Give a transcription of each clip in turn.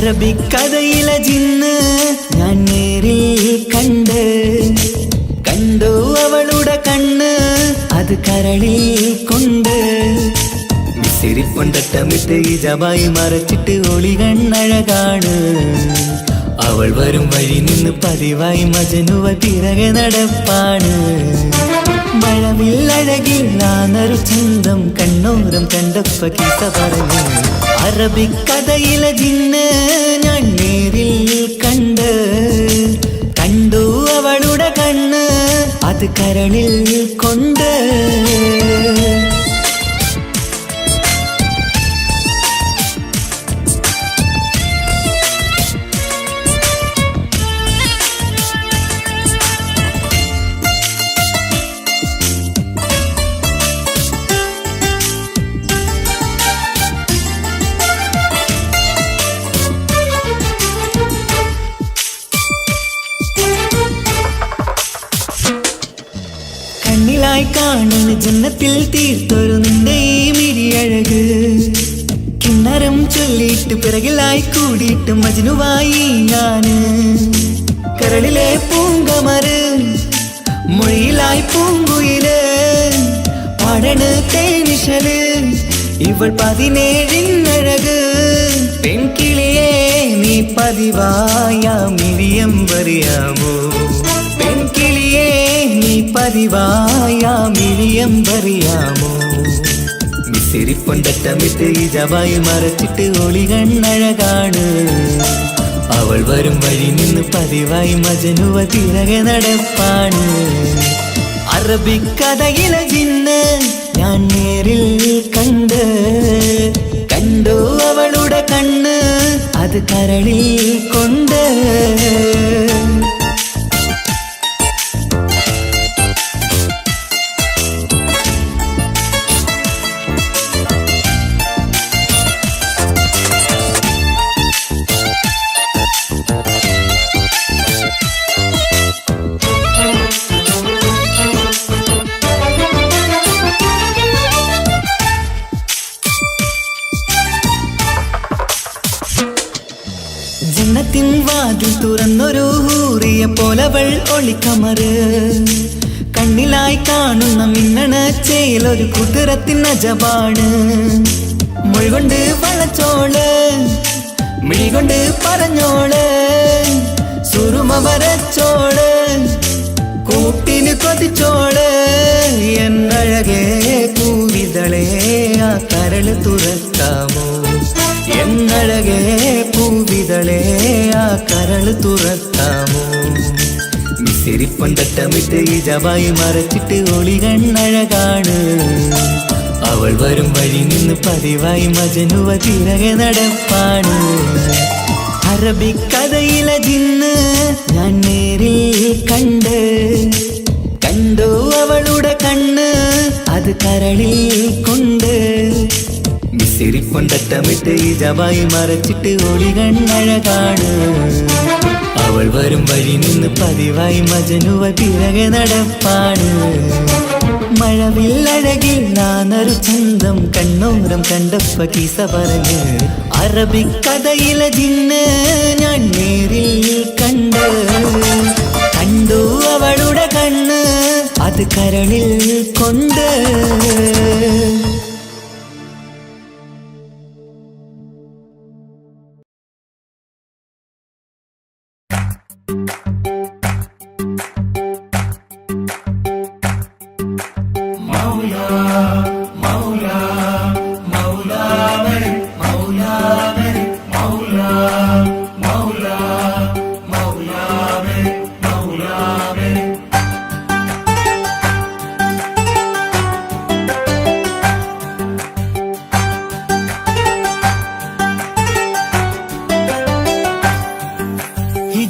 അറബിക്കഥയിലെ ജിന്ന് ഞാൻ നേരിൽ കണ്ടു അവളുടെ കണ്ണ് അത് കരളിൽ കൊണ്ട് മിസിരിപ്പൊണ്ടട്ടമിട്ട് ഇജബായി മറച്ചിട്ട് ഒളി കണ്ണഴകാണ് അവൾ വരും വഴി നിന്ന് പതിവായി മജനുവ തിരകെ നടപ്പാണ് മഴവില്ലഴകില്ലാന്നൊരു ചന്തം കണ്ണോരം കണ്ടപ്പ കീസ പറഞ്ഞു അറബിക്കഥയിലെ ജിന്ന് ഞാൻ നേരിൽ കണ്ടു അവളുടെ കണ്ണ് അത് കരളിൽ കൊണ്ട് കണ്ണിലായി കാണുന്ന ജന്നത്തിൽ തീർത്തൊരു നിന്റെ ഈ മിഴിയഴക് കിണ്ണരം ചൊല്ലിയിട്ട് പിറകിലായി കൂടിയിട്ട് മജ്നുവായി ഞാന് കരളിലെ പൂങ്കമര് മൊഴിയിലായി പൂങ്കുയില് പാടണ് തേനിശല് ഇവൾ 17 പെൺകിളിയെ നീ പതിവായ മിഴിയം പറയാമോ പെൺകിളിയെ നീ പതിവായ മിഴിയം പറയാമോ മിസിരിപ്പൊണ്ടട്ടമിട്ട് ഇജബായി മറച്ചിട്ട് ഒളി കണ്ണഴകാണ് അവൾ വരും വഴി നിന്ന് പതിവായി മജനുവ തിരകെ നടപ്പാണ് അറബിക്കഥയിലെ ജിന്ന് ഞാൻ നേരിൽ കണ്ടു അവളുടെ കണ്ണ് അത് കരളിൽ കൊണ്ട് ജന്നത്തിൻ വാതിൽ തുറന്നൊരു ഹൂറിയ പോലവൾ ഒളിക്കമറ് കണ്ണിലായി കാണുന്ന മിന്നണ ചേലൊരു കുതിരത്തിൻ അജബാണ് മൊഴികൊണ്ട് വളച്ചോള് മിഴികൊണ്ട് പറഞ്ഞോള് സുറുമ വരച്ചോള് കൂട്ടിന് കൊതിച്ചോള് എന്നഴകേ പൂവിതളേ ആ കരള് തുറക്കാമോ എന്നഴകേ പൂവിതളേ ആ കരള് തുറക്കാമോ മിസിരിപ്പൊണ്ടട്ടമിട്ട് ഇജബായി മറച്ചിട്ട് ഒളി കണ്ണഴകാണ് അവൾ വരും വഴി നിന്ന് പതിവായി മജനുവ തിരകെ നടപ്പാണ് അറബിക്കഥയിലെ ജിന്ന് ഞാൻ നേരിൽ കണ്ടു അവളുടെ കണ്ണ് അത് കരളിൽ കൊണ്ട് മിസിരിപ്പൊണ്ടട്ടമിട്ട് ഇജബായി മറച്ചിട്ട് ഒളി കണ്ണഴകാണ് അവൾ വരും വഴി നിന്ന് പതിവായി മജനുവ തിരകെ നടപ്പാണ് മഴവില്ലഴകില്ലാന്നൊരു ചന്തം കണ്ണോരം കണ്ടപ്പ കീസ പറഞ്ഞ് അറബിക്കഥയിലെ ജിന്ന് ഞാൻ നേരിൽ കണ്ടു അവളുടെ കണ്ണ് അത് കരളിൽ കൊണ്ട്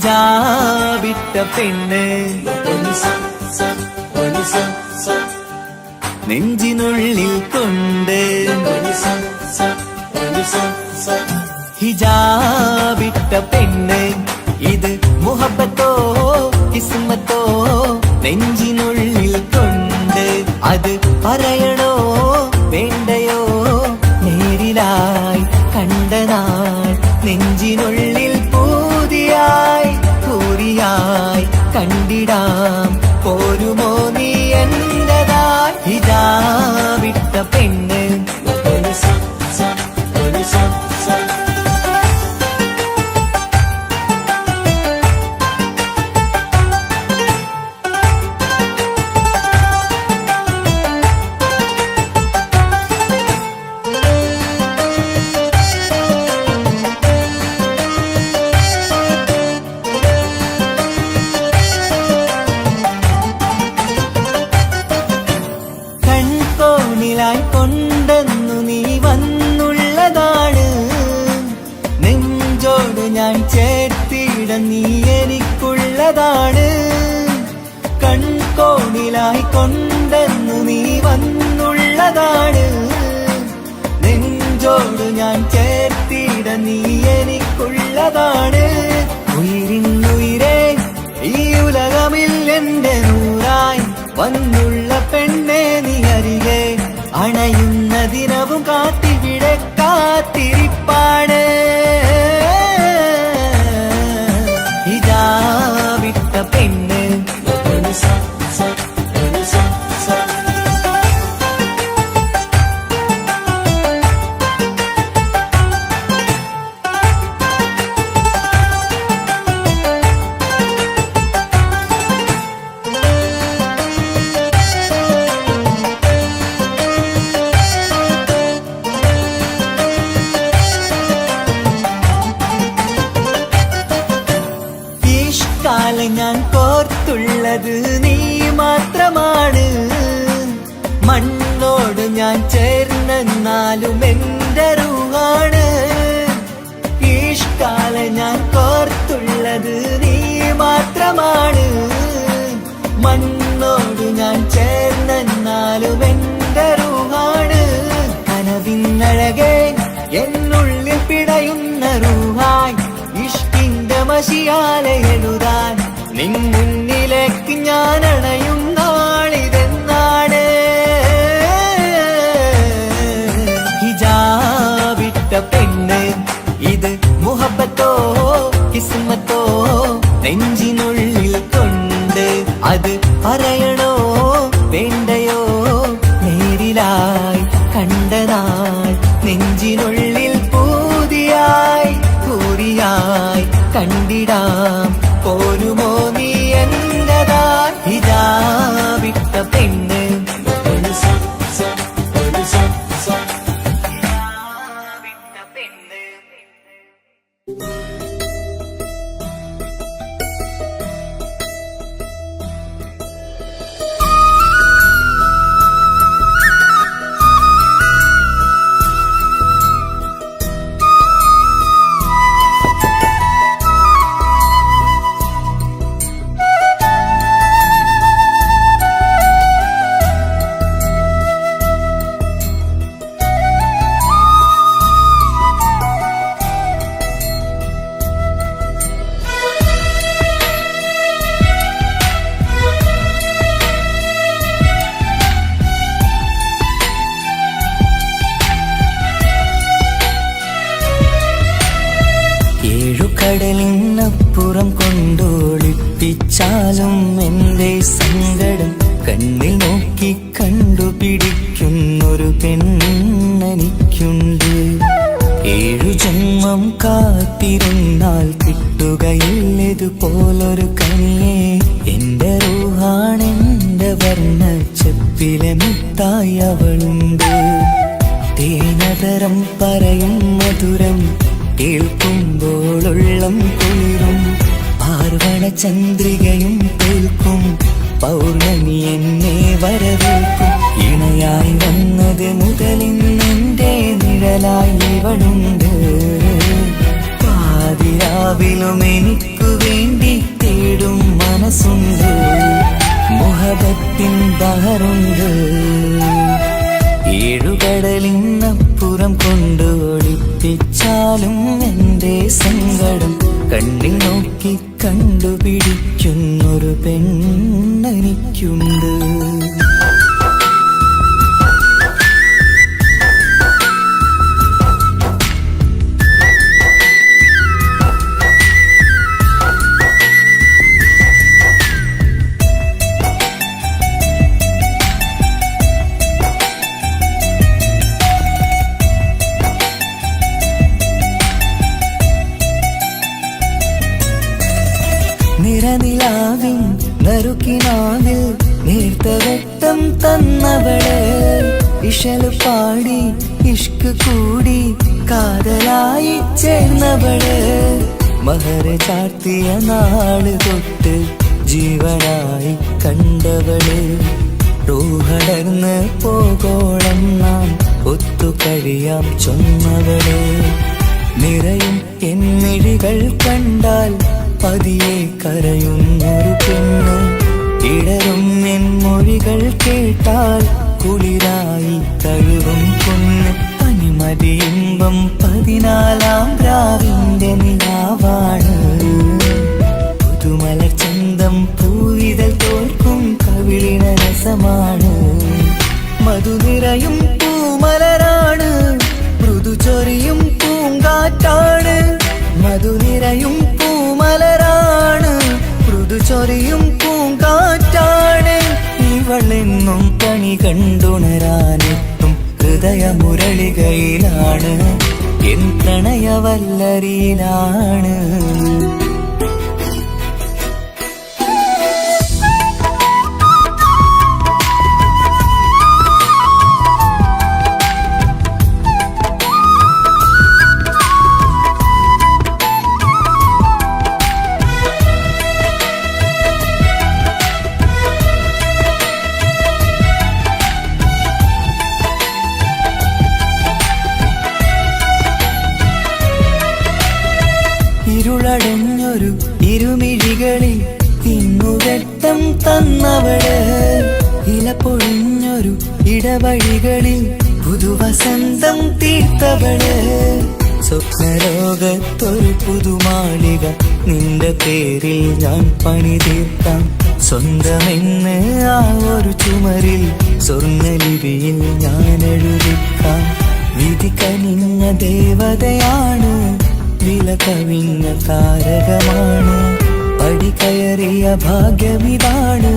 ഹിജാബിട്ട പെണ്ണ് നെഞ്ചിനുള്ളിൽ കൊണ്ട് ഹിജാബിട്ട പെണ്ണ് ഇത് മുഹബത്തോ കിസ്മത്തോ നെഞ്ചിനുള്ളിൽ കൊണ്ട് അത് പറയണോ വേണ്ടയോ നേരിലായി കണ്ട നാൾ നെഞ്ചിനുള്ളിൽ പെണ്ണ് കൊണ്ടെന്നു നീ വന്നുള്ളതാണ് നെഞ്ചോട് ഞാൻ ചേർത്തിട നീ എനിക്കുള്ളതാണ് കൺകോണിലായി കൊണ്ടെന്നു നീ വന്നുള്ളതാണ് നെഞ്ചോട് ഞാൻ ചേർത്തിട നീ എനിക്കുള്ളതാണ് ഉയിരിന്നുയിരേ ഈ ഉലകമിൽ എന്റെ നൂറായി വന്നുള്ള പെണ്ണെ നീ അരികെ അണയുന്ന ദിനവും കാത്തിവിടെ കാത്തിരിപ്പാണ് ഇതാ വിട്ട പെണ്ണ് ഞാൻ കോർത്തുള്ളത് നീ മാത്രമാണ് മണ്ണോട് ഞാൻ ചേർന്നെന്നാലും എന്റെ റൂഹാണ് ഈഷ്കാല ഞാൻ കോർത്തുള്ളത് നീ മാത്രമാണ് മണ്ണോട് ഞാൻ ചേർന്നെന്നാലും എന്റെ റൂഹാണ് കനവിന്നഴകെ എന്നുള്ളിൽ പിടയുന്ന റൂഹായി ഇഷ്കിന്റെ മഷിയാലെ എഴുതാൻ നിൻ മുന്നിലേക്ക് ഞാൻ അണയും നാളിതെന്നാണ് ഹിജാബിട്ട പെണ്ണ് ഇത് മുഹബത്തോ കിസ്മത്തോ നെഞ്ചിനുള്ളിൽ കൊണ്ട് അത് പറയണോ വേണ്ടയോ നേരിലായി കണ്ടനാൾ നെഞ്ചിനുള്ളിൽ പൂതിയായി പൂരിയായി കണ്ടിടാം പോരുമോ നീ എന്നതാ ഇതാ വിട്ട പെണ്ണ് കടലിനപ്പുറം കൊണ്ടോളിപ്പിച്ചാലും എന്റെ സങ്കടം കണ്ണിൽ നോക്കി കണ്ടുപിടിക്കുന്നൊരു പെണ്ണെനിക്കുണ്ട് 7 ജന്മം കാത്തിരുന്നാൽ കിട്ടുകയില്ലതുപോലൊരു കനിയെ എന്റെ റൂഹാണെന്റെ വർണ്ണച്ചപ്പിലെ മുത്തായി അവളുണ്ട് തേനതരം പറയും മധുരം കേൾക്കുമ്പോളുള്ളം കുളിരും പാർവണ ചന്ദ്രികയും കേൾക്കും പൗർണമി എന്നെ വരവേൽക്കും ഇണയായി വന്നത് മുതലിന്നെന്റെ നിഴലായി ഇവളുണ്ട് പാതിരാവിലും എനിക്കു വേണ്ടി തേടും മനസ്സുണ്ട് മുഹബത്തിൻ ബഹറുണ്ട് 7 കടലിനപ്പുറം കൊണ്ടോളിപ്പിച്ചാലും എന്റെ സങ്കടം കണ്ണിൽ നോക്കി കണ്ടുപിടിക്കുന്നൊരു പെണ്ണെനിക്കുണ്ട് തന്നവള് ഇഷല് പാടി ഇഷ്ക് കൂടി കാതലായി ചേർന്നവള് മഹറ് ചാർത്തിയ നാള് തൊട്ട് ജീവനായി കണ്ടവള് റൂഹടർന്ന് പോകോളം നാം ഒത്തു കഴിയാം ചൊന്നവള് നിറയും എന്നിഴികൾ കണ്ടാൽ പതിയെ കരയുന്നൊരു പെണ്ണ് ഇടറും എൻ മൊഴികൾ കേട്ടാൽ കുളിരായി തഴുകും പൊന്ന് പനിമതിയിമ്പം 14-ാം രാവിന്റെ നിലാവാണ് പുതുമലർ ചന്തം പൂവിതൽ തോൽക്കും കവിളിന രസമാണ് മധു നിറയും പൂമലരാണ് മൃദു ചൊരിയും പൂങ്കാറ്റാണ് മധു നിറയും പൂമലരാണ് മൃദു ചൊരിയും പൂങ്കാറ്റാണ് ഇവളെന്നും കണി കണ്ടുണരാനെത്തും ഹൃദയമുരളികയിലാണ് എൻ പ്രണയവല്ലരിയിലാണ് ഇരുളടഞ്ഞൊരു ഇരുമിഴികളിൽ തിന്നുവെട്ടം തന്നവള് ഇല പൊഴിഞ്ഞൊരു ഇടവഴികളിൽ പുതുവസന്തം തീർത്തവള് സ്വപ്നലോകത്തൊരു പുതുമാളിക നിന്റെ പേരിൽ ഞാൻ പണി തീർക്കാം സ്വന്തമെന്ന് ആ ഒരു ചുമരിൽ സ്വർണ്ണലിപിയിൽ ഞാൻ എഴുതിക്കാം വിധി കനിഞ്ഞ ദേവതയാണ് വില കവിഞ്ഞ താരകമാണ് പടി കയറിയ ഭാഗ്യമിതാണ്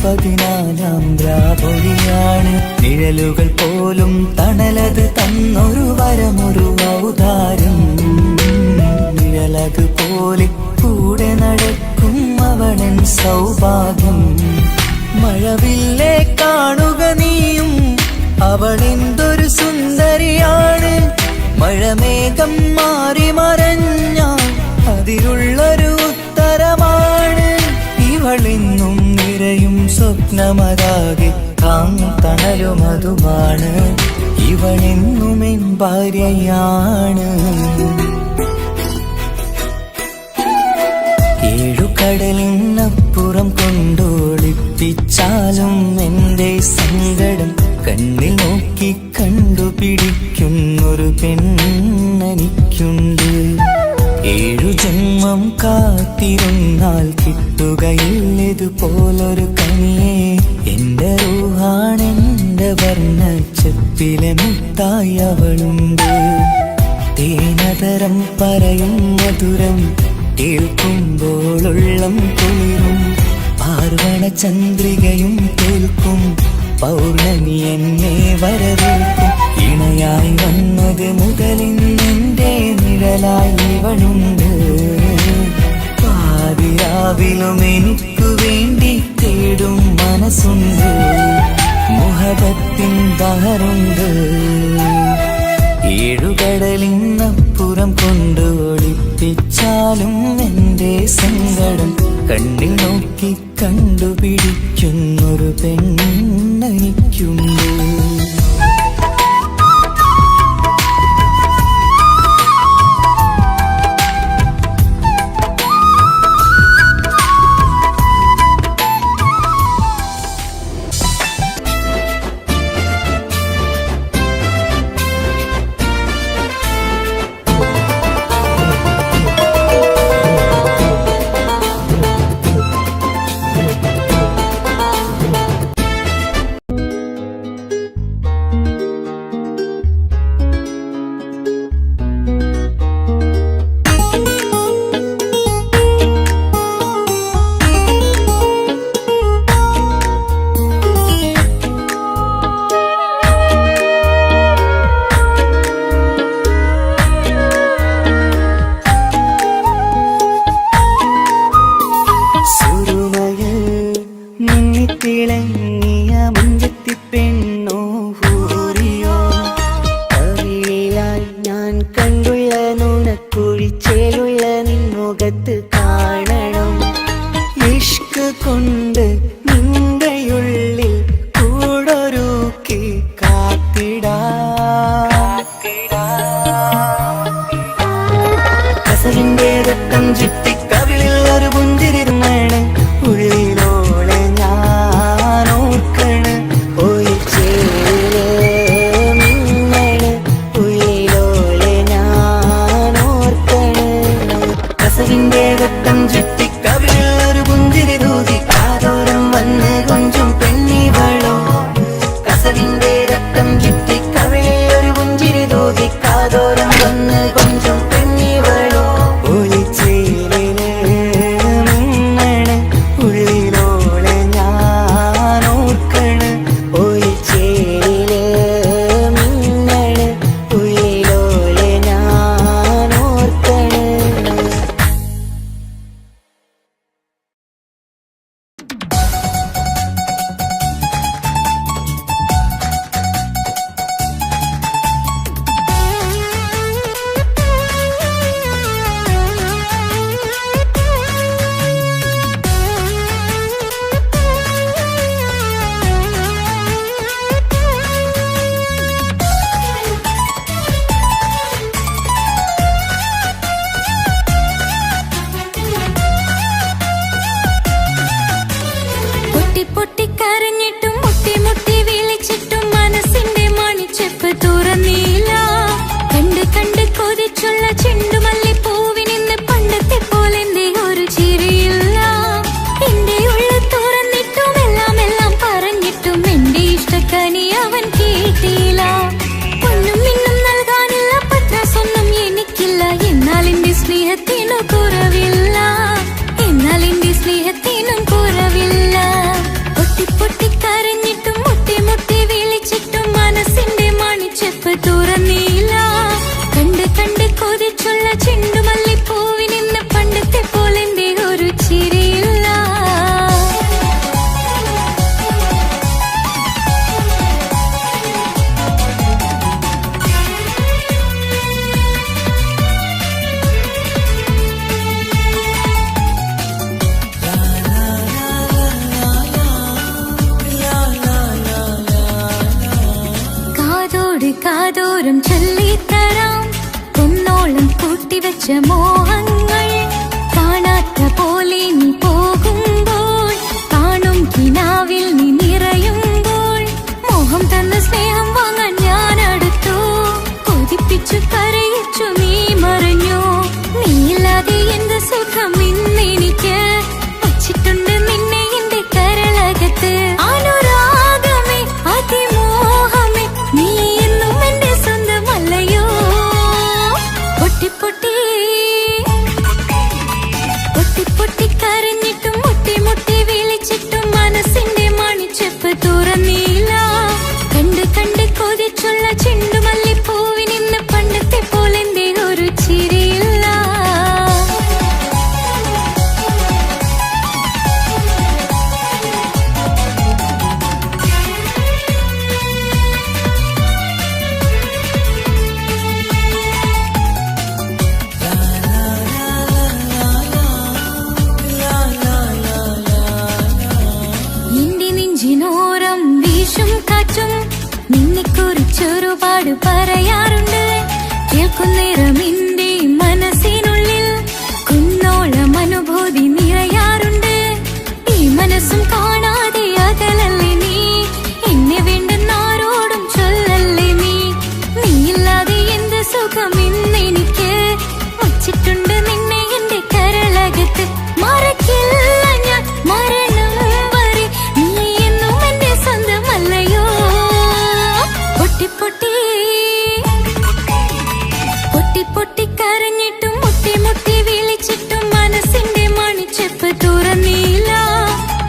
14-ാം രാപൊലിയാണ് നിഴലുകൾ പോലും തണലത് തന്നൊരു വരമൊരു ഔദാര്യം നിഴലത് പോലെ കൂടെ നടക്കും അവളൻ സൗഭാഗ്യം മഴവില്ലേ കാണുക നീയും അവളെന്തൊരു സുന്ദരിയാണ് മഴമേഘം മാറി മറഞ്ഞാൽ അതിലുള്ളൊരു ഉത്തരമാണ് ഇവളെന്നും നിറയും സ്വപ്നമതാകെ തണലുമതുമാണ് ഇവളെന്നും എൻ ഭാര്യയാണ് ഏഴുകടലിനപ്പുറം കൊണ്ടോളിപ്പിച്ചാലും എന്റെ സങ്കടം കണ്ണിൽ നോക്കി കണ്ടുപിടിക്കുന്നൊരു പെണ്ണെനിക്കുണ്ട് 7 ജന്മം കാത്തിരുന്നാൽ കിട്ടുകയില്ലതുപോലൊരു കനിയെ എന്റെ റൂഹാണെന്റെ വർണ്ണച്ചപ്പിലെ മുത്തായി അവളുണ്ട് തേനതരം പറയും മധുരം കേൾക്കുമ്പോളുള്ളം കുളിരും പാർവണ ചന്ദ്രികയും കേൾക്കും പൗർണമി എന്നെ വരവേൽക്കും ഇണയായി വന്നത് മുതലിന്നെന്റെ നിഴലായി ഇവളുണ്ട് പാതിരാവിലും എനിക്കു വേണ്ടി തേടും മനസ്സുണ്ട് മുഹബത്തിൻ ബഹറുണ്ട് ഏഴുകടലിനപ്പുറം കൊണ്ട് ഒളിപ്പിച്ചാലും എന്റെ സങ്കടം കണ്ണിൽ നോക്കി കണ്ടുപിടിക്കുന്നൊരു പെണ്ണെനിക്കുണ്ട് കാതോരം ചൊല്ലിത്തരാം കുന്നോളം കൂട്ടിവെച്ച മോഹങ്ങൾ കാണാത്ത പോലെ നീ പോകുമ്പോൾ കാണും കിനാവിൽ നീ നിറയുമ്പോൾ മോഹം തന്ന സ്നേഹം വാങ്ങാൻ ഞാൻ അടുത്തു കൊതിപ്പിച്ചു കരയിച്ചു നീ മറഞ്ഞു നീയില്ലാതെ എന്ത് സുഖം ഇന്നെനിക്ക് വച്ചിട്ടുണ്ട് നിന്നെ എന്റെ കരളകത്ത് അനുരാഗമേ അതിമോഹമേ നീ എന്നും എന്റെ സ്വന്തമല്ലയോ പൊട്ടി പൊട്ടി പൊട്ടി പൊട്ടി കരഞ്ഞിട്ടും മുട്ടി മുട്ടി വിളിച്ചിട്ടും മനസ്സിന്റെ മണിച്ചെപ്പ് തുറന്നില്ല കണ്ട് കണ്ട് കൊതിച്ചുള്ള ചെണ്ടുമല്ലിപ്പൂവിൽ നിന്ന് പണ്ടത്തെ പോലെ എന്തേ ഒരു ചിരിയില്ല എന്റെ നെഞ്ചിനോരം വീശും കാറ്റും നിന്നെക്കുറിച്ചൊരുപാട് പറയാറുണ്ട് കേൾക്കുന്നേരം എന്റെ മനസ്സിനുള്ളിൽ കുന്നോളം അനുഭൂതി നിറയാറുണ്ട് ഈ മനസ്സും കാണാതെ അകലല്ലേ നീ എന്നെ വേണ്ടെന്നാരോടും ചൊല്ലല്ലേ നീയില്ലാതെ എന്ത് സുഖം ഇന്നെനിക്ക് വച്ചിട്ടുണ്ട് നിന്നെ എന്റെ കരളകത്ത് മറക്കില്ല ഞാൻ മരണം വരെ നീ എന്നും എന്റെ സ്വന്തമല്ലയോ പൊട്ടി പൊട്ടി പൊട്ടി പൊട്ടി കരഞ്ഞിട്ടും മുട്ടി മുട്ടി വിളിച്ചിട്ടും മനസ്സിന്റെ മണിച്ചെപ്പ് തുറന്നില്ല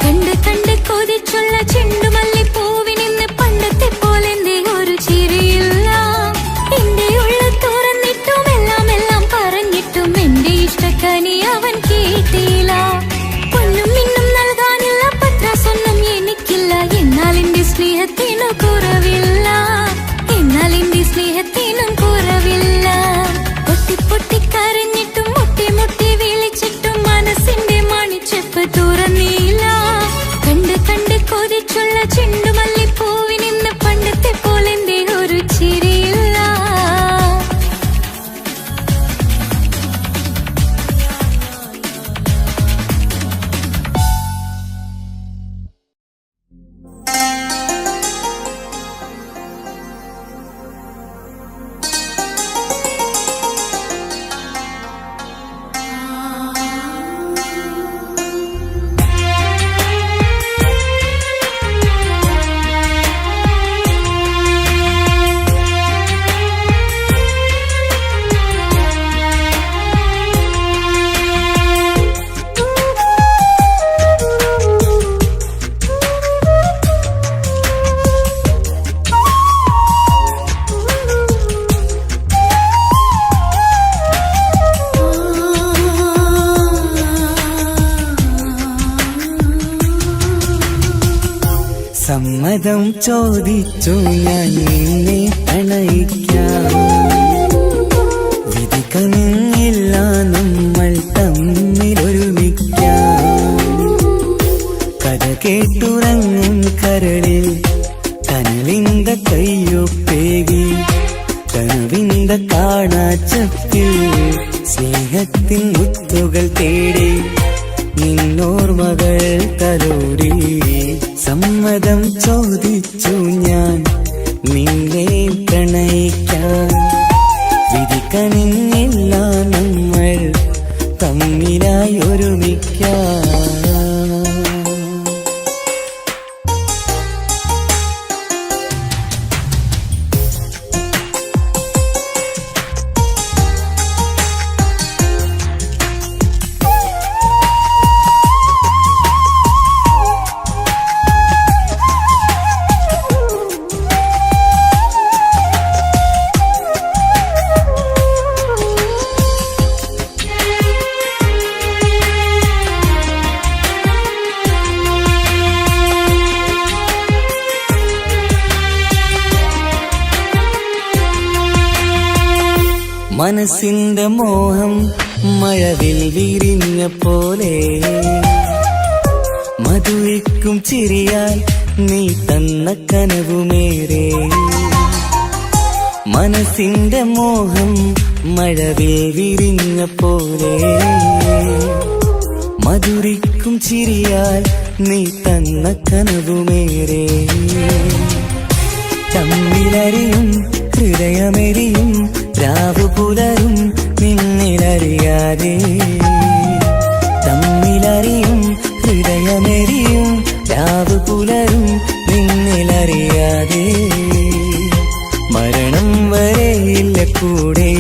കണ്ട് കണ്ട് കൊതിച്ചുള്ള ചെണ്ടുമല്ലിപ്പൂവിൽ നിന്ന് പണ്ടത്തെ പോലെ എന്തേ ഒരു ചിരിയില്ല എന്റെ ഉള്ള തുറന്നിട്ടും എല്ലാം എല്ലാം പറഞ്ഞിട്ടും എന്റെ ഇഷ്ടക്കനി അവൻ കേട്ടില്ല പൊന്നും മിന്നും നൽകാനുള്ള പത്രാസൊന്നും എനിക്കില്ല എന്നാൽ എന്റെ സ്നേഹത്തിനു കുറവില്ല എന്നാൽ എന്റെ സ്നേഹത്തിനും കുറവില്ല പൊട്ടി പൊട്ടി കരഞ്ഞിട്ടും മുട്ടി മുട്ടി വിളിച്ചിട്ടും മനസ്സിന്റെ മണിച്ചെപ്പ് തുറന്നില്ല കണ്ട് കണ്ട് കൊതിച്ചുള്ള ചെണ്ടുമല്ലിപ്പൂവിൽ നിന്ന് പണ്ടത്തെ പോലെ എന്തേ ഒരു ചിരിയില്ല സമ്മതം ചോദിച്ചു ഞാൻ നിന്നെ പ്രണയിക്കാം വിധി കനിഞ്ഞില്ല നമ്മൾ തമ്മിലൊരുമിക്കാം കഥ കേട്ടുറങ്ങും കരളിൽ കനവിന്ത കയ്യൊപ്പേകി കനവിന്ത കാണാച്ചപ്പിൽ സ്നേഹത്തിൻ മുത്തുകൾ തേടി നിന്നോർമകൾ തലോടി സമ്മതം ചോദിച്ചു ഞാൻ നിന്നെ പ്രണയിക്കാൻ വിധി കനിഞ്ഞില്ല നമ്മൾ തമ്മിലായി ഒരുമിക്കാം മനസ്സിന്റെ മോഹം മഴവിൽ വിരിഞ്ഞ പോലെ മധുരിക്കും ചിരിയാൽ നീ തന്ന കനവുമേറെ മനസ്സിന്റെ മോഹം മഴവിൽ വിരിഞ്ഞ പോലെ മധുരിക്കും ചിരിയാൽ നീ തന്ന കനവുമേറെ തമ്മിലറിയും ഹൃദയമെരിയും രാവു പുലരും നിന്നിലറിയാതെ തമ്മിലറിയും ഹൃദയമെരിയും രാവു പുലരും നിന്നിലറിയാതെ മരണം വരെയില്ല കൂടെ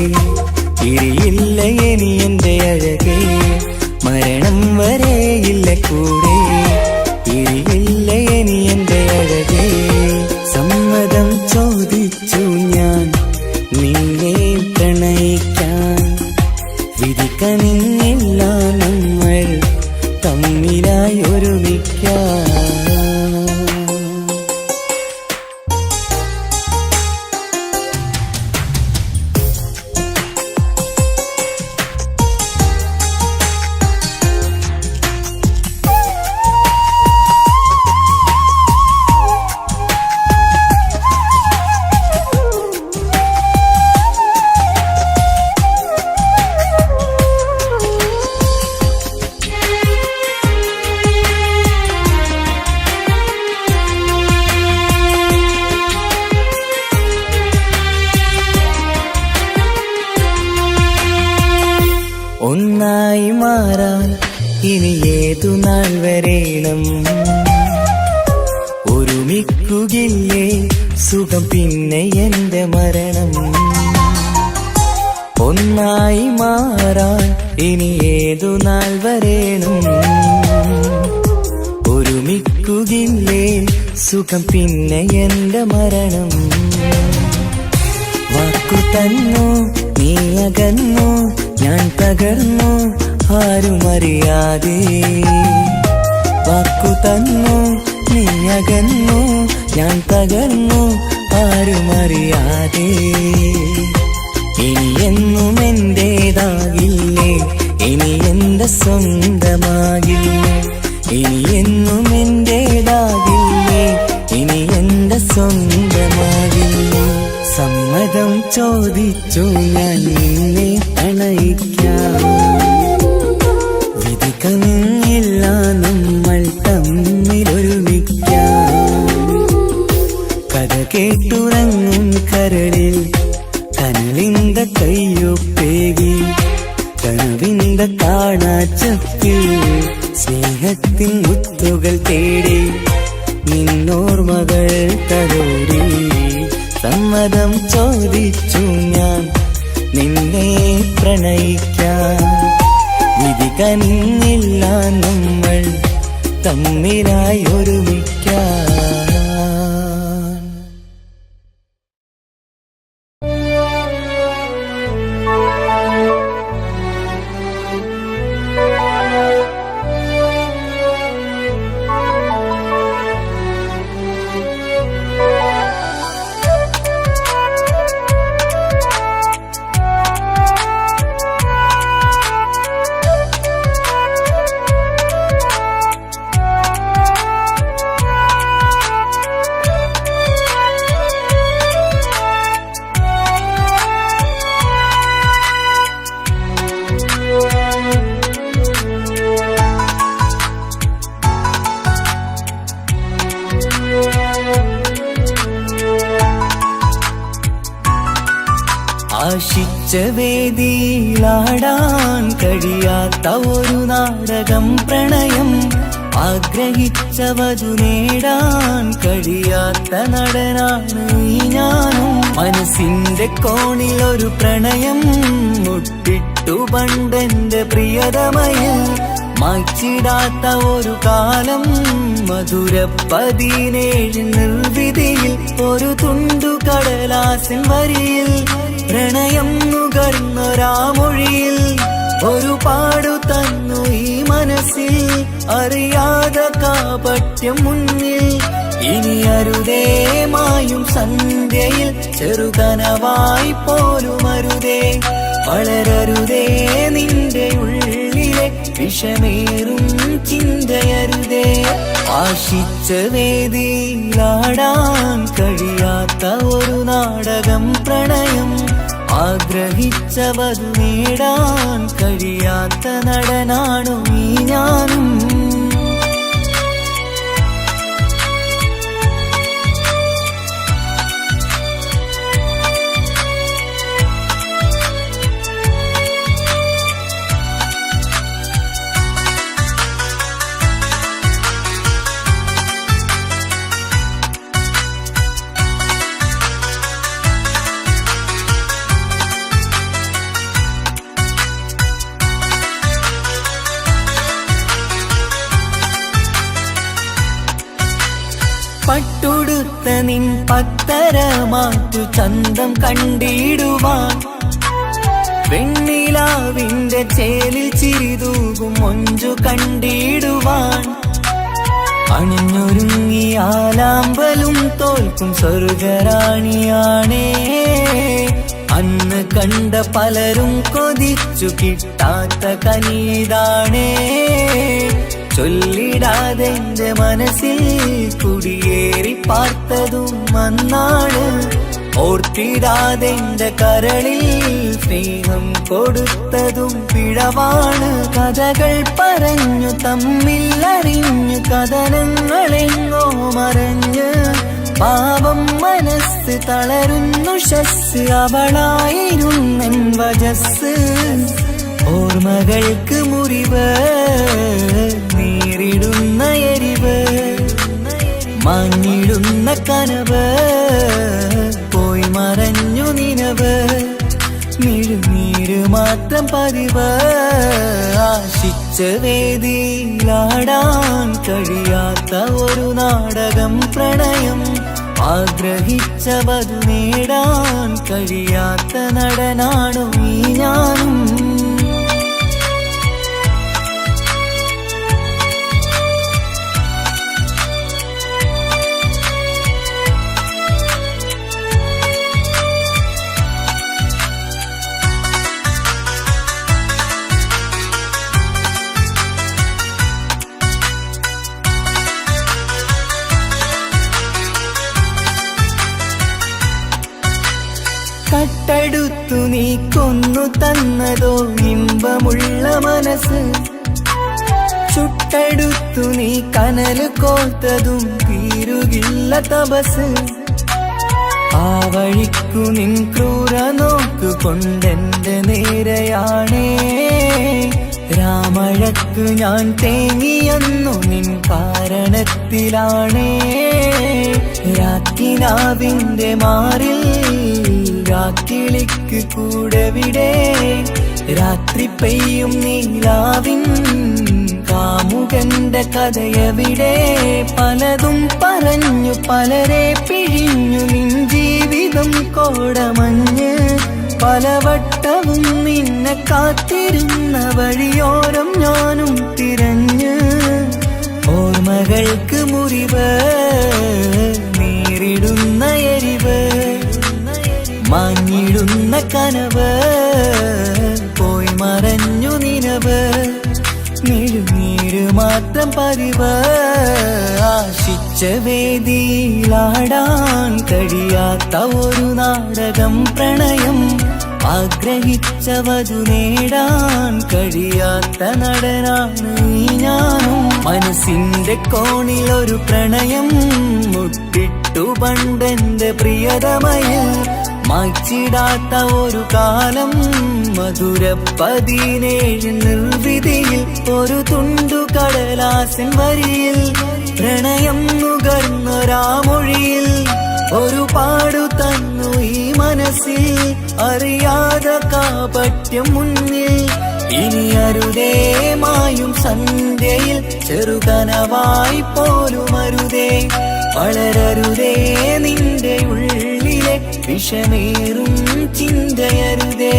തിരിയില്ല ഇനി എന്റെ അഴകേ മരണം വരെയില്ല കൂടെ തിരിയില്ല ഇനി എന്റെ അഴകേ സമ്മതം ചോദിച്ചു ഞാൻ നിന്നെ പ്രണയിക്കാൻ വിധിക്കനിന്നില്ല നമ്മൾ തമ്മിലായി ഒരുമിക്കാൻ ഒന്നായി മാറാൻ ഇനി ഏതു നാൾ വരേണം ഒരുമിക്കുകയില്ലേ സുഖം പിന്നെ എന്റെ മരണം ഒന്നായി മാറാൻ ഇനി ഏതു നാൾ വരേണം ഒരുമിക്കുകയില്ലേ സുഖം പിന്നെ എന്റെ മരണം വാക്കു തന്നു നീ അകന്നു ഞാൻ തകർന്നു ആരുമറിയാതെ വാക്കു തന്നു നീ അകന്നു ഞാൻ തകർന്നു ആരുമറിയാതെ ഇനി എന്നും എന്റേതാകില്ലേ ഇനി എന്റെ സ്വന്തമാകില്ലേ ഇനി എന്നും എന്റേതാകില്ലേ ഇനി എന്റെ സ്വന്തമാകില്ലേ സമ്മതം ചോദിച്ചു ഞാൻ നിന്നെ പ്രണയിക്കാം വിധിക്കനില്ല നമ്മൾ തമ്മിലൊരുമിക്കാം കഥ കേട്ടുറങ്ങും കരളിൽ കനലിന്റെ കയ്യൊപ്പേകി കനവിന്റെ കാണാച്ചപ്പിൽ സ്നേഹത്തിൻ മുത്തുകൾ തേടി നിന്നോർമകൾ തലോടി സമ്മതം ചോദിച്ചു ഞാൻ നിന്നെ പ്രണയിക്കാൻ വിധിക്കനിന്നില്ല നമ്മൾ തമ്മിലായി ഒരുമിക്കാൻ ആശിച്ച വേദിയിലാടാൻ കഴിയാത്ത ഒരു നാടകം പ്രണയം ആഗ്രഹിച്ചവതു നേടാൻ കഴിയാത്ത നടനാണ് ഈ ഞാനും മനസ്സിന്റെ കോണിൽ ഒരു പ്രണയം മുട്ടിട്ടു പണ്ടെന്റെ പ്രിയതമയിൽ മായ്ച്ചിടാത്ത ഒരു കാലം മധുര 17 നിർവിധിയിൽ ഒരു തുണ്ടു കടലാസിൻ വരിയിൽ പ്രണയം നുകർന്നൊരാമൊഴിയിൽ ഒരു പാടു തന്നു ഈ മനസ്സിൽ അറിയാതെ കാപട്യം മുന്നിൽ ഇനി അരുതേ മായും സന്ധ്യയിൽ ചെറുകനവായി പോലും അരുതേ വളരരുതേ നിന്റെ ഉള്ളിലെ വിഷമേറും ചിന്തയരുതേ ആശിച്ച വേദിയിലാടാൻ കഴിയാത്ത കഴിയാത്ത ഒരു നാടകം പ്രണയം. ആഗ്രഹിച്ചവതു നേടാൻ കഴിയാത്ത നടനാണു ഈ ഞാനും. പട്ടുടുത്ത നിൻ പത്തരമാറ്റു ചന്തം കണ്ടിടുവാൻ, വെണ്ണിലാവിന്റെ ചേലിൽ ചിരിതൂകും മൊഞ്ചു കണ്ടിടുവാൻ, അണിഞ്ഞൊരുങ്ങിയാലാമ്പലും തോൽക്കും സ്വർഗറാണിയാണേ. അന്ന് കണ്ട പലരും കൊതിച്ചു കിട്ടാത്ത കനിതാണേ. ചൊല്ലിടാതെ എന്റെ മനസ്സിൽ കുടിയേറി പാർത്തതും അന്നാണ്. ഓർത്തിടാതെ എന്റെ കരളിൽ സ്നേഹം കൊടുത്തതും പിഴവാണ്. കഥകൾ പറഞ്ഞു തമ്മിൽ അറിഞ്ഞു കഥനങ്ങളെങ്ങോ മറഞ്ഞ്, പാവം മനസ്സ് തളരുന്നു ഷസ്, അവളായിരുന്നെൻ വജസ്. ഓർമ്മകൾക്ക് മുറിവ്, നേരിടുന്ന എരിവ്, മാഞ്ഞിടുന്ന കനവ്, പോയി മറഞ്ഞു നിനവ്. മിഴുനീര് മാത്രം പതിവ്, ആശിച്ച വേദിയിലാടാൻ കഴിയാത്ത ഒരു നാടകം പ്രണയം. ആഗ്രഹിച്ചവതു നേടാൻ കഴിയാത്ത നടനാണു ഈ ഞാനും. കട്ടെടുത്തു നീ കൊന്നു തന്നതോ ഇമ്പമുള്ള മനസ്സ്, ചുട്ടെടുത്തു നീ കനല് കോർത്തതും തീരുകില്ല തപസ്. ആ വഴിക്കു നിൻ ക്രൂര നോക്കു കൊണ്ടെന്റെ നേരെയാണേ. രാമഴക്കു ഞാൻ തേങ്ങിയെന്നു നിൻ കാരണത്തിലാണേ. രാക്കിനാവിന്റെ മാറിൽ രാക്കിളിക്ക് കൂടെവിടെ, രാത്രി പെയ്യും നീലാവിൻ കാമുകന്റെ കഥയവിടെ. പലതും പറഞ്ഞു പലരെ പിഴിഞ്ഞു നിൻ ജീവിതം കോടമഞ്ഞ്. പലവട്ടവും നിന്നെ കാത്തിരുന്ന വഴിയോരം ഞാനും തിരഞ്ഞ്. ഓർമ്മകൾക്ക് മുറിവ്, നേരിടുന്ന എരിവ്, മാഞ്ഞിടുന്ന കനവ്, പോയി മറഞ്ഞു നിനവ്. മിഴുനീര് മാത്രം പതിവ്, ആശിച്ച വേദിയിലാടാൻ കഴിയാത്ത ഒരു നാടകം പ്രണയം. ആഗ്രഹിച്ചവതു നേടാൻ കഴിയാത്ത നടനാണ് ഈ ഞാനും. മനസ്സിന്റെ കോണിലൊരു പ്രണയം മുട്ടിട്ടു പണ്ടെന്റെ പ്രിയതമയിൽ. മായ്ച്ചിടാത്ത ഒരു കാലം മധുര 17 നിർവിധിയിൽ. ഒരു തുണ്ടു കടലാസിൻ വരിയിൽ പ്രണയം നുകർന്നൊരാമൊഴിയിൽ. ഒരു പാടു തന്നു ഈ മനസ്സിൽ, അറിയാതെ കാപട്യം മുന്നിൽ. ഇനി അരുതേ മായും സന്ധ്യയിൽ, ചെറുകനവായി പോലും അരുതേ. വളരരുതേ നിന്റെ ഉള്ളിലെ വിഷമേറും ചിന്തയരുതേ.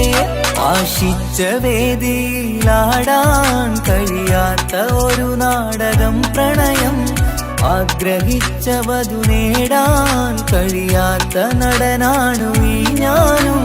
ആശിച്ച വേദിയിലാടാൻ കഴിയാത്ത ഒരു നാടകം പ്രണയം. ആഗ്രഹിച്ചവതു നേടാൻ കഴിയാത്ത നടനാണു ഈ ഞാനും.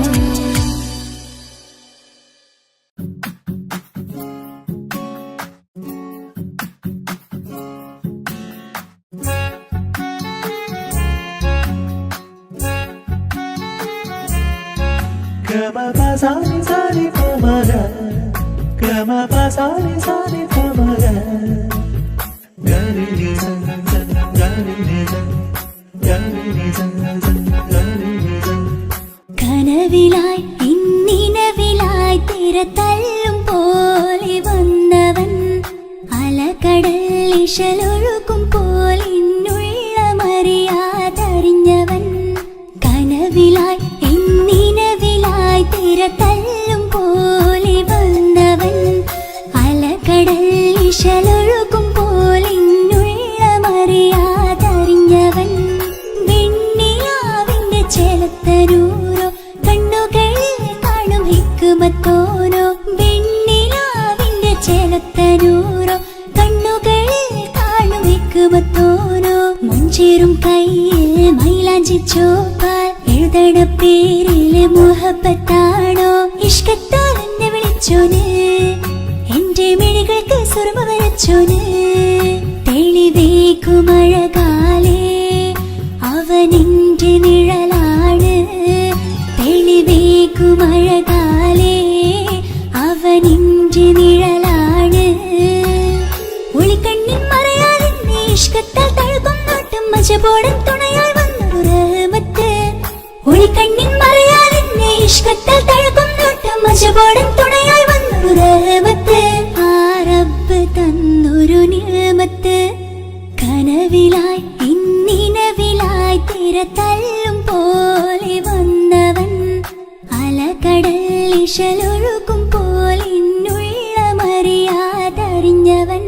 Gamapasani sani pamaga, gamapasani sani pamaga. Gani ni san san, gani ni san, gani ni san san, gani ni san. കനവിലായി ഇന്നിനവിലായി തിരതല്ലും പോലെ വന്നവൻ അലകടൽ ഇശലൊഴുകും പോലെ ഇന്നുള്ളമറിയാതറിഞ്ഞവൻ കനവിലായി ഇന്നിനവിലായി തിരതല്ലും പോലെ വന്നവൻ അലകടൽ ഇശലൊഴുകും പോലെ ഇന്നുള്ളമറിയാതറിഞ്ഞവൻ വെണ്ണിലാവിന്റെ ചേലത്തരൂരോ കണ്ണുകളിൽ കാണും ഹിക്കുമത്തോനോ വെണ്ണിലാവിന്റെ ചേലത്തരൂരോ കണ്ണുകളിൽ കാണും ഹിക്കുമത്തോനോ മുഞ്ചേറും കയ്യിൽ മൈലാഞ്ചി ചോപ്പാൽ എഴുതണ പേരിലെ മുഹബത്താണോ ഇഷ്കത്താൽ എന്നെ വിളിച്ചോന് എന്റെ മിഴികൾക്ക് സുറുമ വരച്ചോന് തെളിവേക്കുമഴകാലേ അവനെന്റെ നിഴലാണ് തെളിവേക്കുമഴകാലേ അവനെന്റെ നിഴലാണ് ഒളിക്കണ്ണിൻ മറയാലെന്നെ ഇഷ്കത്താൽ തഴുകും നോട്ടം മജബോടൻ തുണയായി വന്നൊരു റഹ്മത്ത് ഒളിക്കണ്ണിൻ മറയാലെന്നെ ഇഷ്കത്താൽ തഴുകും നോട്ടം മജബോടൻ തുണയായി വന്നൊരു റഹ്മത്ത് ആ റബ്ബ് തന്നൊരു നിഅമത്ത് കനവിലായി ഇന്നിനവിലായി തിരതല്ലും പോലെ വന്നവൻ അലകടൽ ഇശലൊഴുകും പോലെ ഇന്നുള്ളമറിയാതറിഞ്ഞവൻ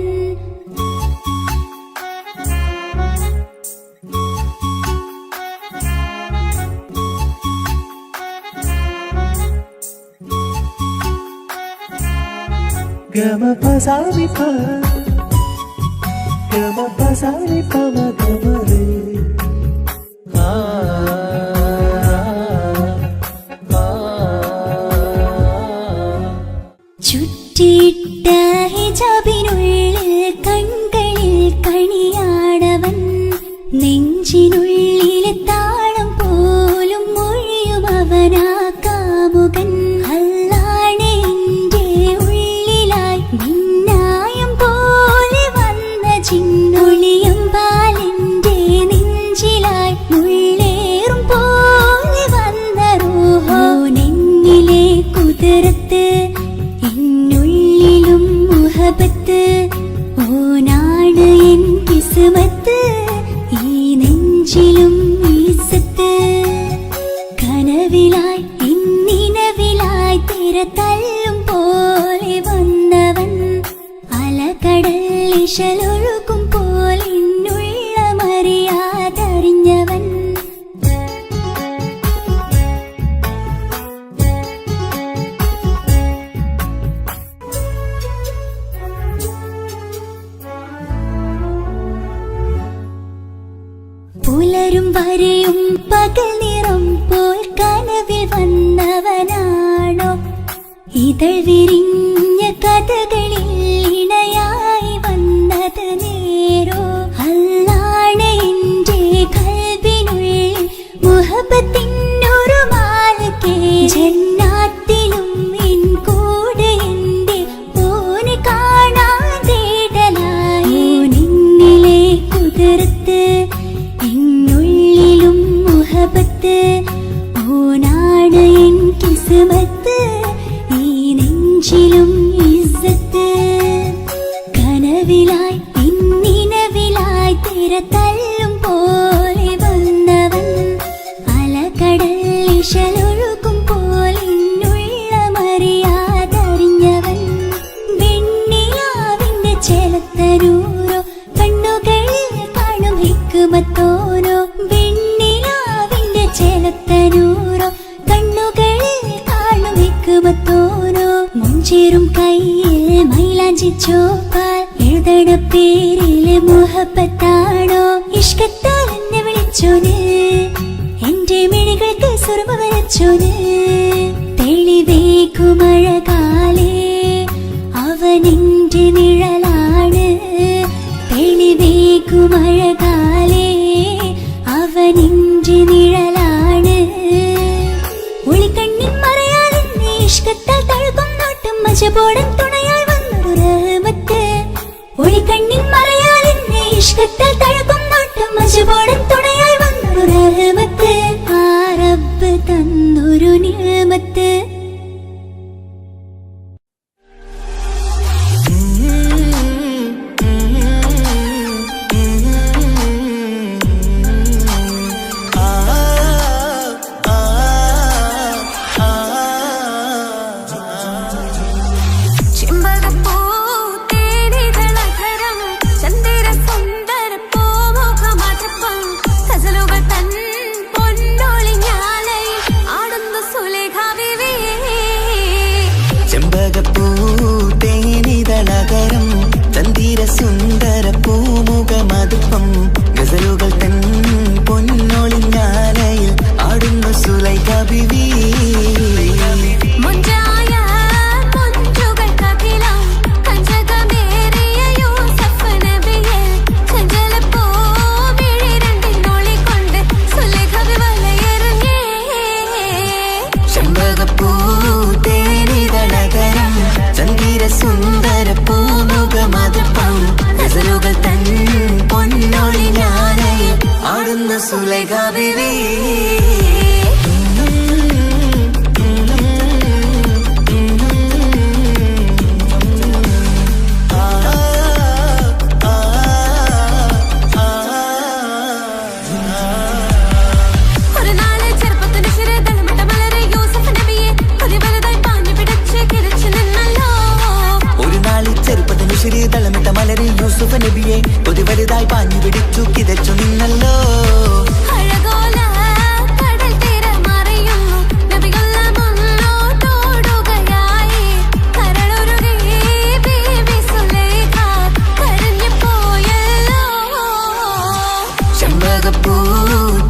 Gamapasani pa, gamapasani pa magamare. ചുറ്റിയിട്ട ഹിജാബിനുള്ളിൽ കൺകളിൽ കണിയാടവൻ നെഞ്ചിനുള്ളിലെ താളം പോലും മൊഴിയും അവനാ കാമുകൻ അല്ലാണെ എന്റെ ഉള്ളിലായി മിന്നായം പോലെ വന്ന ചിന്നൊളിയം പാലെന്റെ നെഞ്ചിലായി മുള്ളേറും പോലെ വന്ന റൂഹോ നെന്നിലെ കുതിരത്ത് എന്നുള്ളിലും മുഹബത്ത് ഓനാണ് എൻ കിസ്മത്ത് ഈ നെഞ്ചിലും ഈസത്ത് കനവിലായി ഇന്നിനവിലായി തിരതല്ലും പോലെ വന്നവൻ അലകടൽ ഇശലൊഴുകും പോലെ ഇന്നുള്ളമറിയാതറിഞ്ഞവൻ പുലരും വരെയും പകൽ നിറം പോൽ കനവിൽ വന്നവനാണോ ഇതൾ വിരിഞ്ഞ കഥകളിൽ ഇണയായി വന്നത് നേരോ അല്ലാണെ എന്റെ കൽബിനുള്ളിൽ മുഹബത്തിനൊരു മാലക്കേ ജന്നാത്തിലും എൻ കൂടെ എന്റെ ഓനെ കാണാൻ തേടലായി നിന്നിലെ കുതിരത്ത് എന്നുള്ളിലും മുഹബത്ത് ഓനാണ് എൻ കിസ്മത്ത് ഈ നെഞ്ചിലും ഇസ്സത്ത് കനവിലായി ഇന്നിനവിലായി തിരതല്ലും പോലെ വന്നവൻ അലകടൽ ഇശലൊഴുകും പോലെ ഇന്നുള്ളമറിയാതറിഞ്ഞവൻ വെണ്ണിലാവിന്റെ ചേലത്തരൂരോ കണ്ണുകളിൽ കാണും ഹിക്കുമത്തോനോ വെണ്ണിലാവിന്റെ ചേലത്തരൂരോ കണ്ണുകളിൽ കാണും ഹിക്കുമത്തോനോ മുഞ്ചേറും കയ്യിൽ മൈലാഞ്ചി ചോപ്പാൽ എഴുതണ പേരിലെ മുഹബത്താണോ ഇഷ്കത്താൽ എന്നെ വിളിച്ചോന് എന്റെ മിഴികൾക്ക് സുറുമ വരച്ചോന് തെളിവേക്കുമഴകാലേ അവനെന്റെ നിഴലാണ് തെളിവേക്കുമഴകാലേ അവനെന്റെ നിഴലാണ് ഒളിക്കണ്ണിൻ മറയാ മജുബോടൻ തുണയായി വന്നൊരു റഹ്മത്ത് ഒളിക്കണ്ണിൻ മറയാൽ എന്നെ ഇഷ്കത്തിൽ തഴുകും നോട്ടം മജുബോടൻ തുണയായി വന്നൊരു റഹ്മത്ത് ആ റബ്ബ് തന്നൊരു നിഅമത്ത് സുന്ദര പൂമുഖമതുപ്പം ഗസലുകൾ തൻ പൊന്നൊളിഞ്ഞാലയിൽ ആടുന്നു സുലൈഖ ബിവി ചെമ്പകപ്പൂ തേനിതളകരം ചന്ദിര സുന്ദര പൂമുഖമതുപ്പം ഗസലുകൾ തൻ പൊന്നൊളിഞ്ഞാലയിൽ ആടുന്നു സുലൈഖ ബിവി തളമിട്ട മലരിൽ യൂസുഫ് നബിയെ ഒരു വലുതായി പാഞ്ഞു പിടിച്ചു കിതച്ചു നിന്നല്ലോ ചെമ്പകപ്പൂ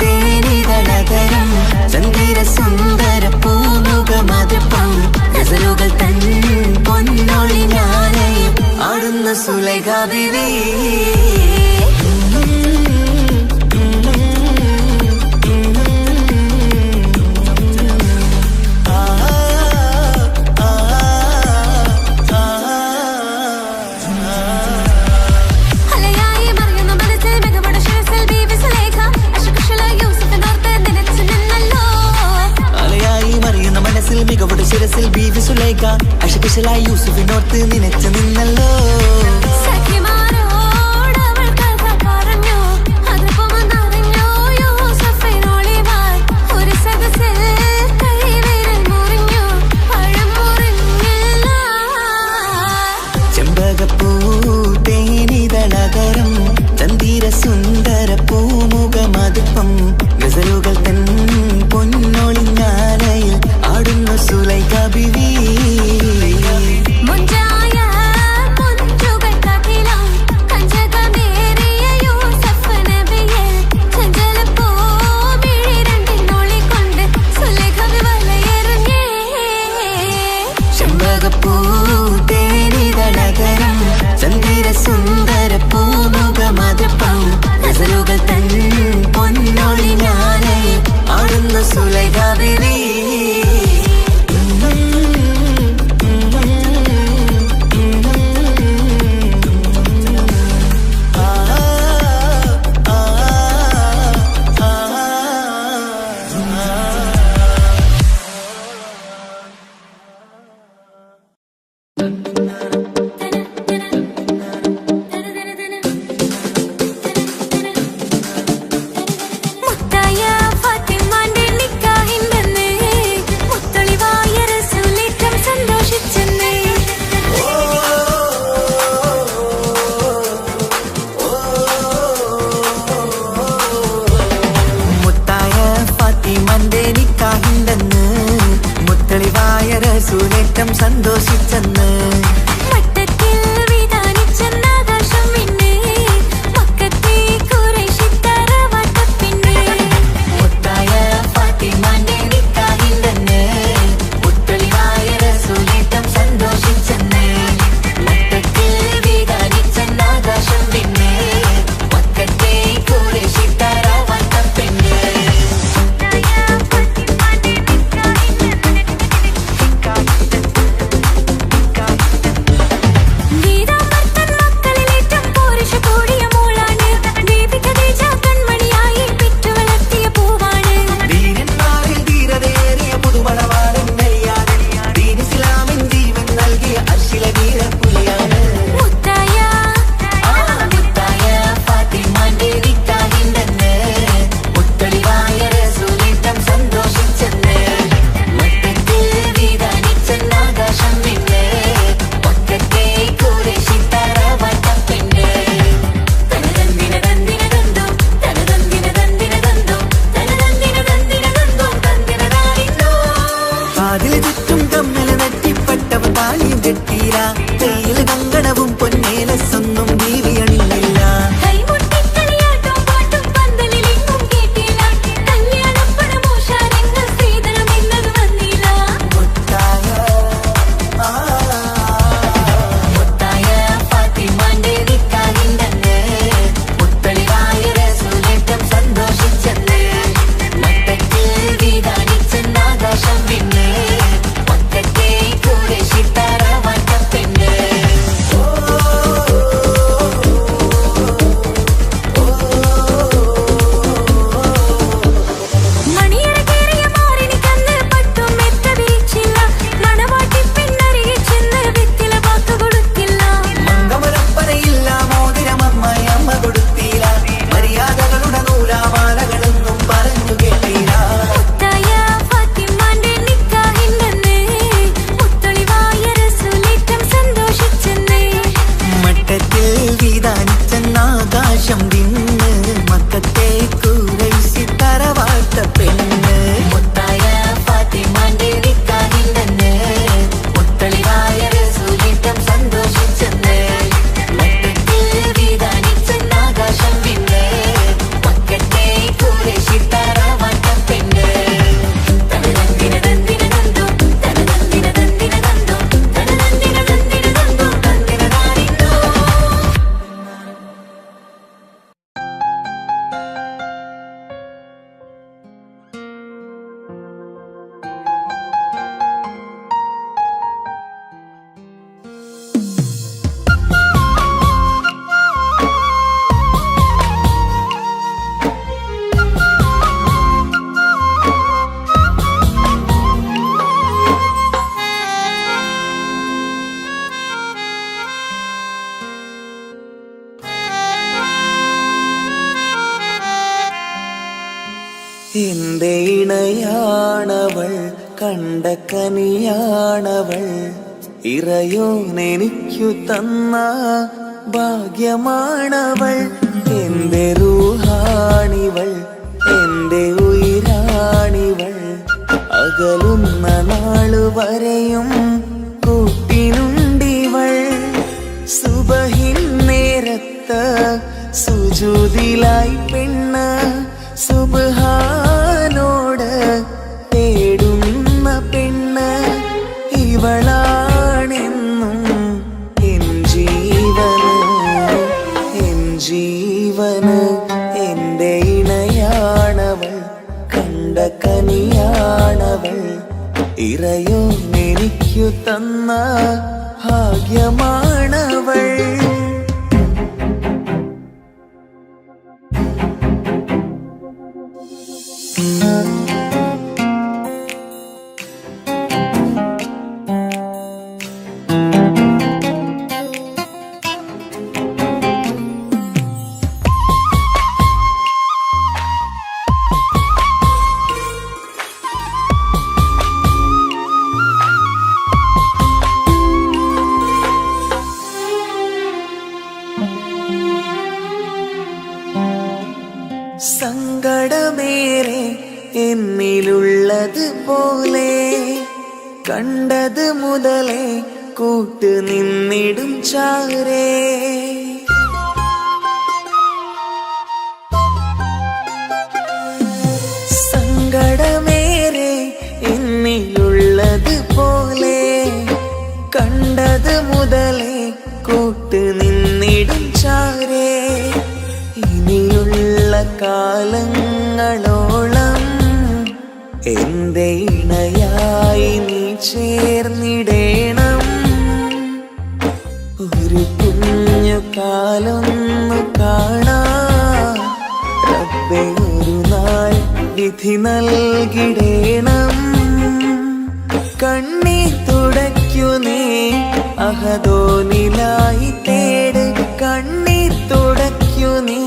തേനിതളകരം ചന്ദിര സുന്ദര പൂമുഖമതുപ്പം ഗസലുകൾ തൻ പൊന്നൊളിഞ്ഞാലയിൽ ആടുന്ന സുലൈഖ ബിവി മികവുടെ ശിരസിൽ ബീവി സുലൈഖ അശകുശലായി യൂസുഫിനോർത്ത് നിനച്ചു നിന്നല്ലോ ചെമ്പകപ്പൂ തേനിതളകരം ചന്ദിര സുന്ദര പൂമുഖമതുപ്പം ഗസലുകൾ തൻ പൊന്നൊളിഞ്ഞാലയിൽ ആടുന്നു സുലൈഖ ബിവി ചെമ്പകപ്പൂ തേനിതളകരം ചന്ദിര സുന്ദര പൂമുഖമതുപ്പം ഗസലുകൾ തൻ പൊന്നൊളിഞ്ഞാലയിൽ ആടുന്നു സുലൈഖ ബിവി സന്തോഷിച്ചെന്ന് എന്റെ ഇണയാണവൾ, കണ്ട കനിയാണവൾ, ഇറയോനെനിക്കു തന്ന ഭാഗ്യമാണവൾ. എന്റെ റൂഹാണിവൾ, എന്റെ ഉയിരാണിവൾ, അകലുന്ന നാളുവരെയും കൂട്ടിനുണ്ടിവൾ. സുബഹിൻ നേരത്ത് സുജൂദിലായി പെണ്ണ് സുബ്ഹാനോട് തേടുന്ന പെണ്ണ് ഇവളാണെന്നും എൻ ജീവന്, എൻ ജീവന്. എന്റെ ഇണയാണവൾ, കണ്ട കനിയാണവൾ, ഇറയോനെനിക്കു തന്ന ഭാഗ്യമാണവൾ. സങ്കടമേറെ എന്നിലുള്ളത് പോലെ കണ്ടത് മുതലേ കൂട്ട് നിന്നിടും ചാരേ. സങ്കടമേറെ എന്നിലുള്ളത് പോലെ കണ്ടത് മുതലേ കൂട്ട് നിന്നിടും ചാരേ. ഇനിയുള്ള കാലങ്ങളോളം എന്റെ ഇണയായി നീ ചേർന്നിടേണം. ഒരു കുഞ്ഞു കാലൊന്നു കാണാൻ റബ്ബേ ഒരു നാൾ വിധി നൽകിടേണം. കണ്ണീർ തുടയ്ക്കു നീ അഹദോനിലായി തേട്, കണ്ണീർ തുടയ്ക്കു നീ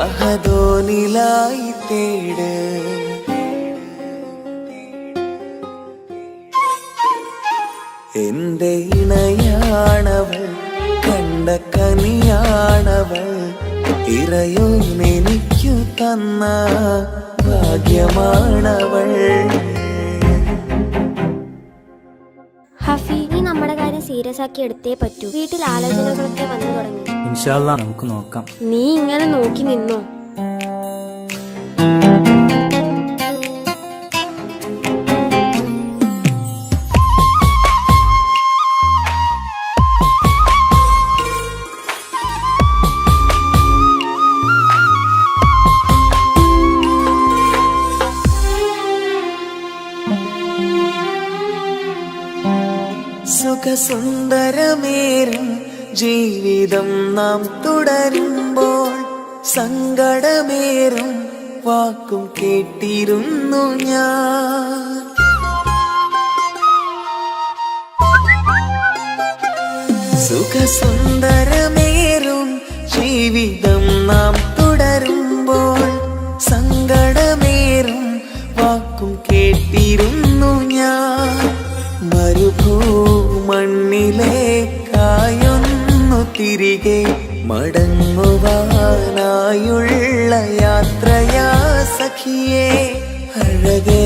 അഹദോനിലായി തേട്. എന്റെ ഇണയാണവൾ, കണ്ട കനിയാണവൾ, ഇറയോനെനിക്കു തന്ന ഭാഗ്യമാണവൾ. ഹഫി, നീ നമ്മുടെ കാര്യം സീരിയസ് ആക്കി എടുത്തേ പറ്റൂ. വീട്ടിൽ ആലോചനകളൊക്കെ വന്നു തുടങ്ങി. ഇൻഷാ അല്ലാ നമുക്ക് നോക്കാം. നീ ഇങ്ങനെ നോക്കി നിന്നോ? സുഖസുന്ദരമേറും ജീവിതം നാം തുടരുമ്പോൾ സങ്കടമേറും വാക്കും കേട്ടിരുന്നു ഞാൻ. സുഖസുന്ദരമേറും ജീവിതം നാം തുടരുമ്പോൾ സങ്കടമേറും വാക്കും കേട്ടിരുന്നു ഞാൻ. മരുഭൂമണ്ണിലേക്കായൊന്നു തിരികെ മടങ്ങുവാനായുള്ള യാത്രയാ സഖിയേ. അഴകേ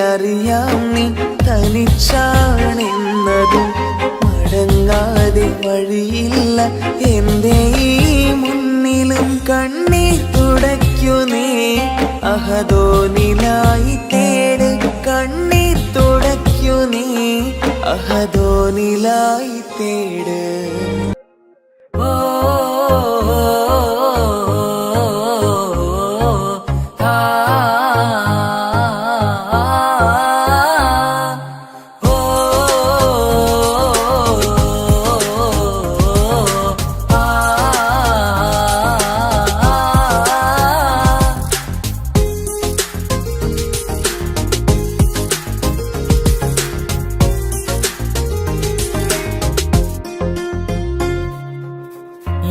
അറിയാം നീ തനിച്ചാണെന്നതും മടങ്ങാതെ വഴിയില്ല എന്റെ ഈ മുന്നിലും. കണ്ണീർ തുടയ്ക്കു നീ അഹദോനിലായി തേട്, കണ്ണീർ തുടയ്ക്കു നീ അഹദോനിലായി തേട്.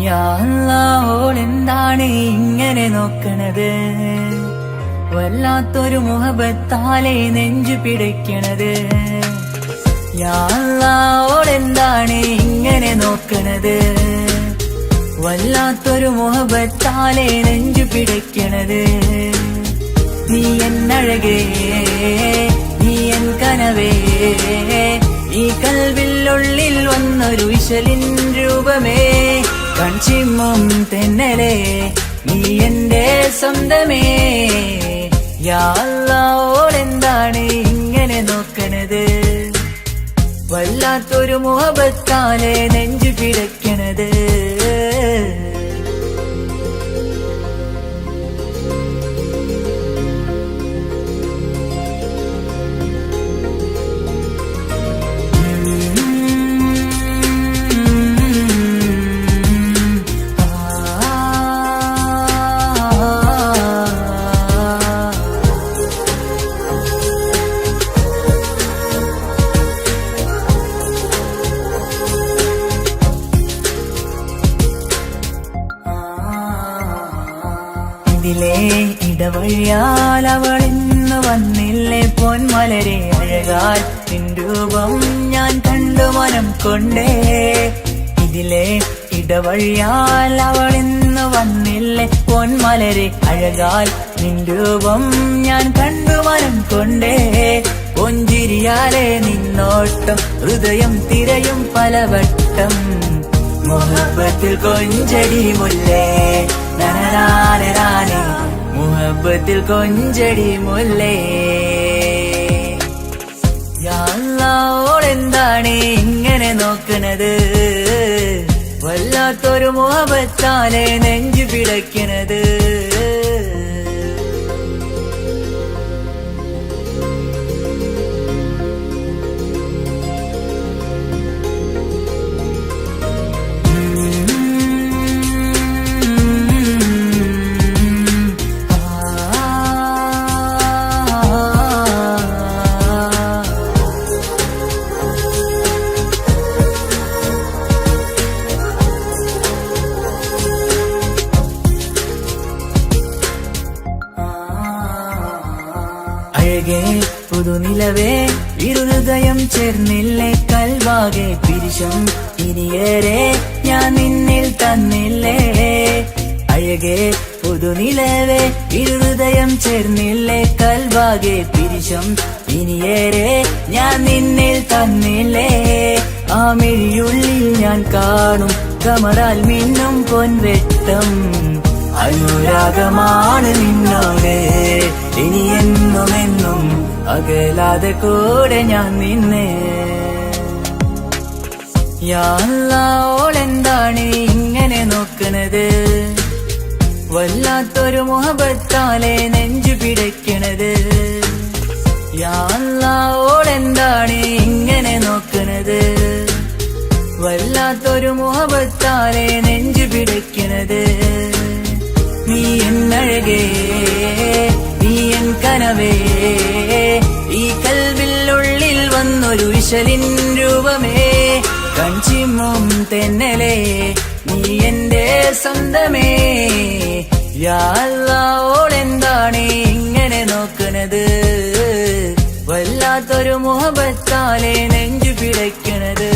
യാ അല്ലാ, ഓളെന്താണ് ഇങ്ങനെ നോക്കണത്? വല്ലാത്തൊരു മുഹബത്താലെ നെഞ്ചു പിടയ്ക്കണത്. യാ അല്ലാഹ് ഓളെന്താണ് ഇങ്ങനെ നോക്കണത്? വല്ലാത്തൊരു മുഹബത്താലെ നെഞ്ചു പിടയ്ക്കണത്. നീ എന്നഴകേ, നീ എൻ കനവേ, ഈ കൽവിനുള്ളിൽ വന്നൊരു ഇശലിൻ രൂപമേ, കൺചിമ്മും തെന്നലേ, നീ എന്റെ സ്വന്തമേ. യാ അല്ലാഹ് ഓളെന്താണ് ഇങ്ങനെ നോക്കണത്? വല്ലാത്തൊരു മുഹബത്താലെ നെഞ്ചു പിടയ്ക്കണത്. ഇതിലെ ഇടവഴിയാൽ അവളിന്ന് വന്നില്ലേ പൊന്മലരെ, അഴകാൽ നിൻ രൂപം ഞാൻ കണ്ടു മനം കൊണ്ടേ. ഇതിലെ ഇടവഴിയാൽ അവളിന്ന് വന്നില്ലേ പൊന്മലരെ, അഴകാൽ നിൻ രൂപം ഞാൻ കണ്ടു മനം കൊണ്ടേ. പൊഞ്ചിരിയാലെ നിന്നോട്ടം ഹൃദയം തിരയും പലവട്ടം, മുഹബത്തിൽ കൊഞ്ചടി മുല്ലേ നനനാനേ, മുഹബത്തിൽ കൊഞ്ചടി മുല്ലേ. യാ അല്ലാഹ് ഓളെന്താണ് ഇങ്ങനെ നോക്കണത്? വല്ലാത്തൊരു മുഹബത്താലെ നെഞ്ചു പിടയ്ക്കണത്. അഴകേ പുതുനിലവേ, ഇരുഹൃദയം ചേർന്നില്ലേ കൽവാകെ പിരിശം ഇനിയേറെ ഞാൻ നിന്നിൽ തന്നില്ലേ. അഴകേ പുതുനിലവേ, ഇരുഹൃദയം ചേർന്നില്ലേ കൽവാകെ പിരിശം ഇനിയേറെ ഞാൻ നിന്നിൽ തന്നില്ലേ. ആ മിഴിയുള്ളിൽ ഞാൻ കാണും കമറാൽ മിന്നും പൊൻവെട്ടം, അനുരാഗമാണ് നിന്നോട് ഇനി എന്നുമെന്നും, അകലാതെ കൂടെ ഞാൻ നിന്നെ. യാ അല്ലാഹ് ഓളെന്താണ് ഇങ്ങനെ നോക്കണത്? വല്ലാത്തൊരു മുഹബത്താലെ നെഞ്ചു പിടയ്ക്കണത്. യാ അല്ലാഹ് ഓളെന്താണ് ഇങ്ങനെ നോക്കണത്? വല്ലാത്തൊരു മുഹബത്താലെ നെഞ്ചു പിടയ്ക്കണത്. നീ എന്നഴകേ, നീ എൻ കനവേ, ഈ കൽവിനുള്ളിൽ വന്നൊരു ഇശലിൻ രൂപമേ, കൺചിമ്മും തെന്നലേ, നീ എന്റെ സ്വന്തമേ. യാ അല്ലാഹ് ഓളെന്താണ് ഇങ്ങനെ നോക്കണത്? വല്ലാത്തൊരു മുഹബത്താലെ നെഞ്ചു പിടയ്ക്കണത്.